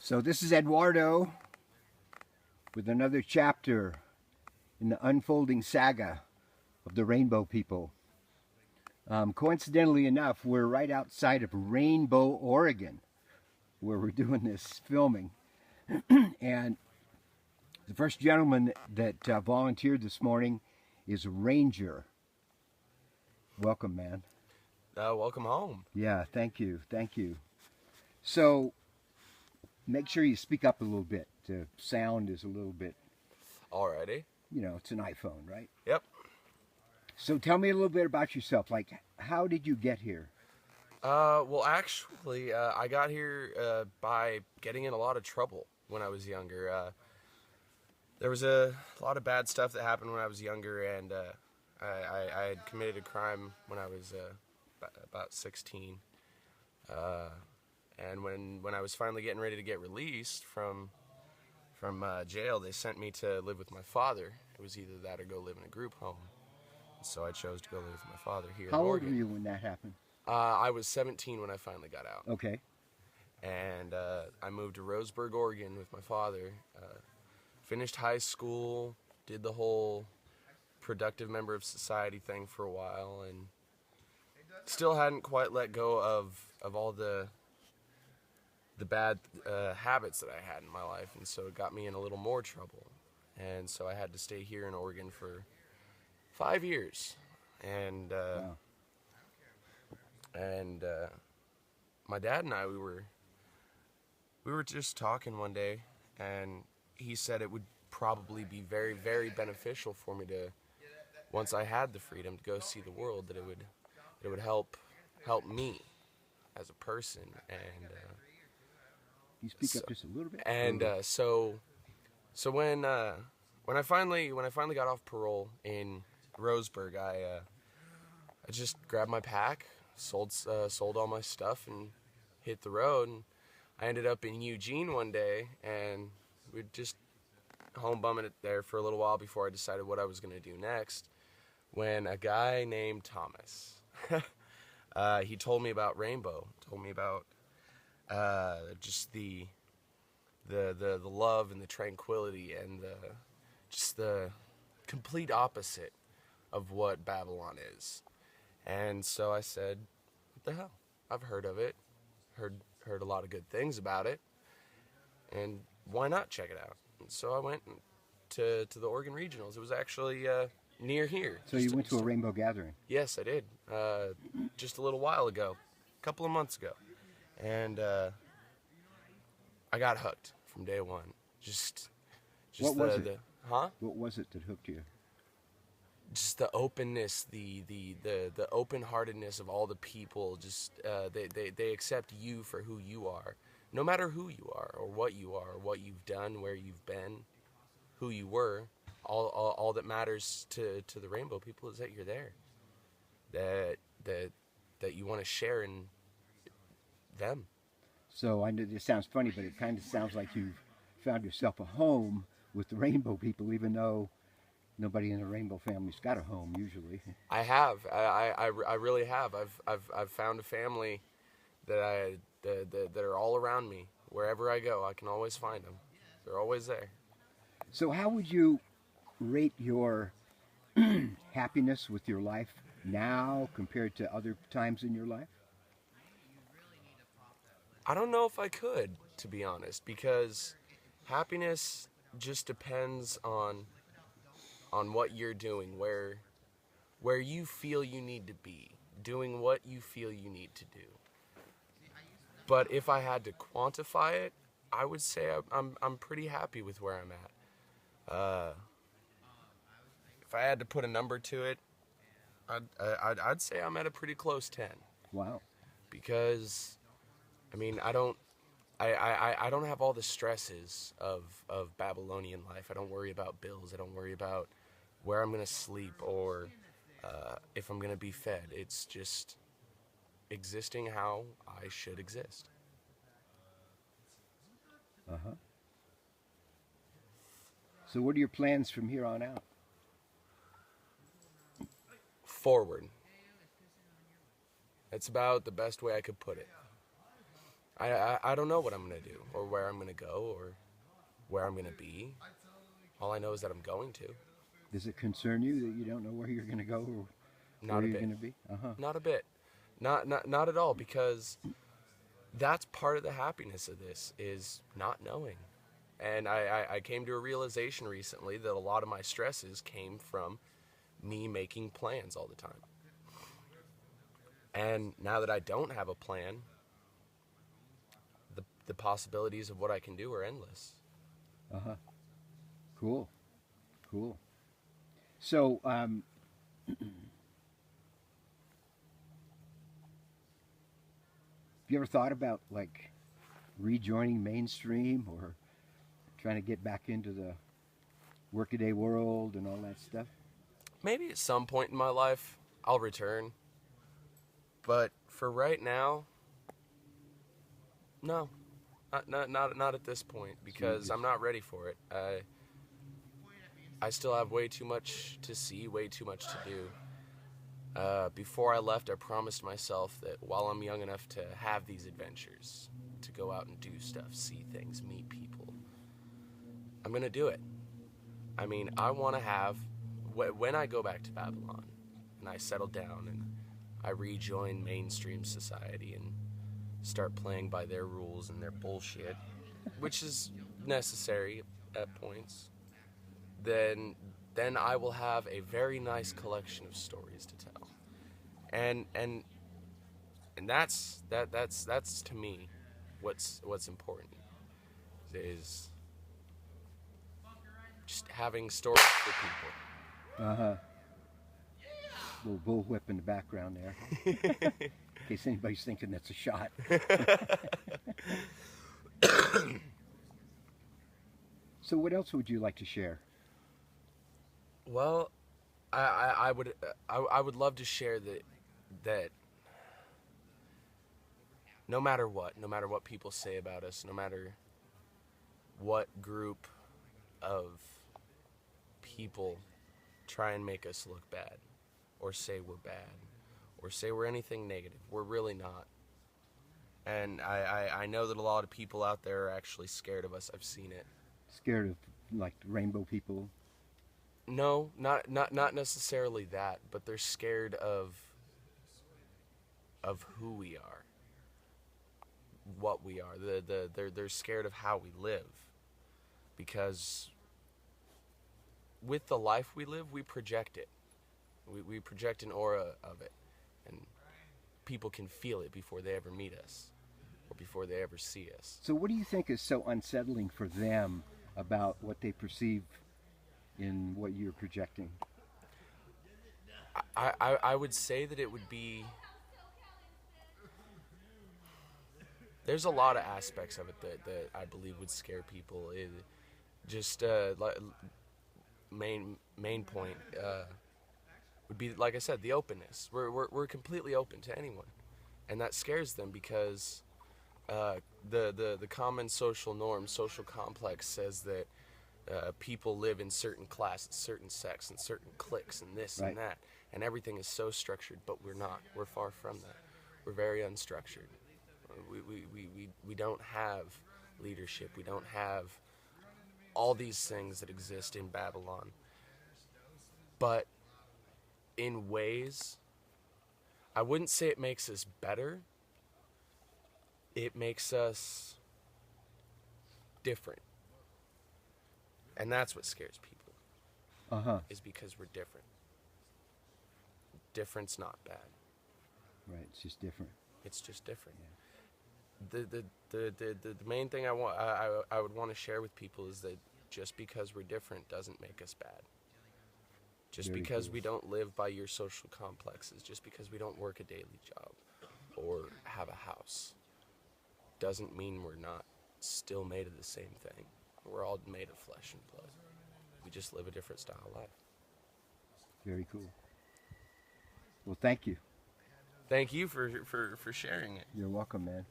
So this is Eduardo with another chapter in the unfolding saga of the Rainbow People. Coincidentally enough, we're right outside of Rainbow, Oregon, where we're doing this filming. And the first gentleman that volunteered this morning is Ranger. Welcome, man. Welcome home. Yeah, thank you. So make sure you speak up a little bit. The sound is a little bit, Alrighty. it's an iPhone, right? Yep. So tell me a little bit about yourself. Like, how did you get here? Well, actually, I got here by getting in a lot of trouble when I was younger. There was a lot of bad stuff that happened when I was younger, and I had committed a crime when I was about 16. And when I was finally getting ready to get released from jail, they sent me to live with my father. It was either that or go live in a group home. So I chose to go live with my father here in Oregon. How old were you when that happened? I was 17 when I finally got out. Okay. And I moved to Roseburg, Oregon with my father. Finished high school, did the whole productive member of society thing for a while, and still hadn't quite let go of all the bad habits that I had in my life, and so it got me in a little more trouble. And so I had to stay here in Oregon for 5 years. And Wow. and my dad and I, we were just talking one day, and he said it would probably be very, very beneficial for me to, once I had the freedom to go see the world, that it would help me as a person. And You speak up just a little bit. and so when I finally got off parole in Roseburg, I just grabbed my pack, sold all my stuff, and hit the road. And I ended up in Eugene one day, and we were just home bumming it there for a little while before I decided what I was going to do next. When a guy named Thomas, he told me about Rainbow, told me about just the love and the tranquility and the complete opposite of what Babylon is. And so I said, what the hell? I've heard of it, heard a lot of good things about it, and why not check it out? And so I went to the Oregon Regionals. It was actually near here. So you went to a rainbow gathering? Yes, I did. Just a little while ago, a couple of months ago. And I got hooked from day one. Just What was it? Huh? What was it that hooked you? Just the openness, the open-heartedness of all the people. Just they accept you for who you are, no matter who you are or what you've done, where you've been, who you were. All that matters to the Rainbow People is that you're there, that you want to share in them. So I know this sounds funny, but it kind of sounds like you've found yourself a home with the Rainbow People, even though nobody in the Rainbow family's got a home usually. I have. I really have. I've found a family that are all around me. Wherever I go, I can always find them. They're always there. So how would you rate your happiness with your life now compared to other times in your life? I don't know if I could, to be honest, because happiness just depends on what you're doing, where you feel you need to be, doing what you feel you need to do. But if I had to quantify it, I would say I'm pretty happy with where I'm at. If I had to put a number to it, I'd say I'm at a pretty close 10. Wow. Because I mean, I don't have all the stresses of Babylonian life. I don't worry about bills. I don't worry about where I'm going to sleep or if I'm going to be fed. It's just existing how I should exist. Uh-huh. So what are your plans from here on out? Forward. That's about the best way I could put it. I don't know what I'm going to do or where I'm going to go or where I'm going to be. All I know is that I'm going to. Does it concern you that you don't know where you're going to go or Not where a you're bit. going to be? Not a bit. Not at all, because that's part of the happiness of this is not knowing. And I came to a realization recently that a lot of my stresses came from me making plans all the time. And now that I don't have a plan, the possibilities of what I can do are endless. Cool. Cool. So, have you ever thought about like rejoining mainstream or trying to get back into the workaday world and all that stuff? Maybe at some point in my life I'll return. But for right now, no. Not at this point, because I'm not ready for it. I still have way too much to see, way too much to do. Before I left, I promised myself that while I'm young enough to have these adventures, to go out and do stuff, see things, meet people, I'm going to do it. I mean, I want to have, when I go back to Babylon and I settle down and I rejoin mainstream society and start playing by their rules and their bullshit, which is necessary at points, then I will have a very nice collection of stories to tell. And that's to me what's important is just having stories for people. Uh-huh. Little bullwhip in the background there. In case anybody's thinking that's a shot. So what else would you like to share? Well, I would love to share that no matter what people say about us, no matter what group of people try and make us look bad, or say we're bad, or say we're anything negative, we're really not. And I know that a lot of people out there are actually scared of us. I've seen it. Scared of like rainbow people? No, not necessarily that, but they're scared of who we are, what we are. They're scared of how we live, because with the life we live, we project it. We project an aura of it, and people can feel it before they ever meet us or before they ever see us. So what do you think is so unsettling for them about what they perceive in what you're projecting? I would say that it would be... There's a lot of aspects of it that I believe would scare people. Just main point would be, like I said, the openness. We're completely open to anyone, and that scares them because the common social norm, social complex says that people live in certain classes, certain sects, and certain cliques, and this Right. and that, and everything is so structured. But we're not. We're far from that. We're very unstructured. We don't have leadership. We don't have all these things that exist in Babylon. But in ways, I wouldn't say it makes us better. It makes us different. And that's what scares people. Is because we're different. Different's not bad. Right, it's just different. It's just different. Yeah. The main thing I would want to share with people is that just because we're different doesn't make us bad. Just Very because cool. we don't live by your social complexes, just because we don't work a daily job or have a house, doesn't mean we're not still made of the same thing. We're all made of flesh and blood. We just live a different style of life. Very cool. Well, thank you. Thank you for sharing it. You're welcome, man.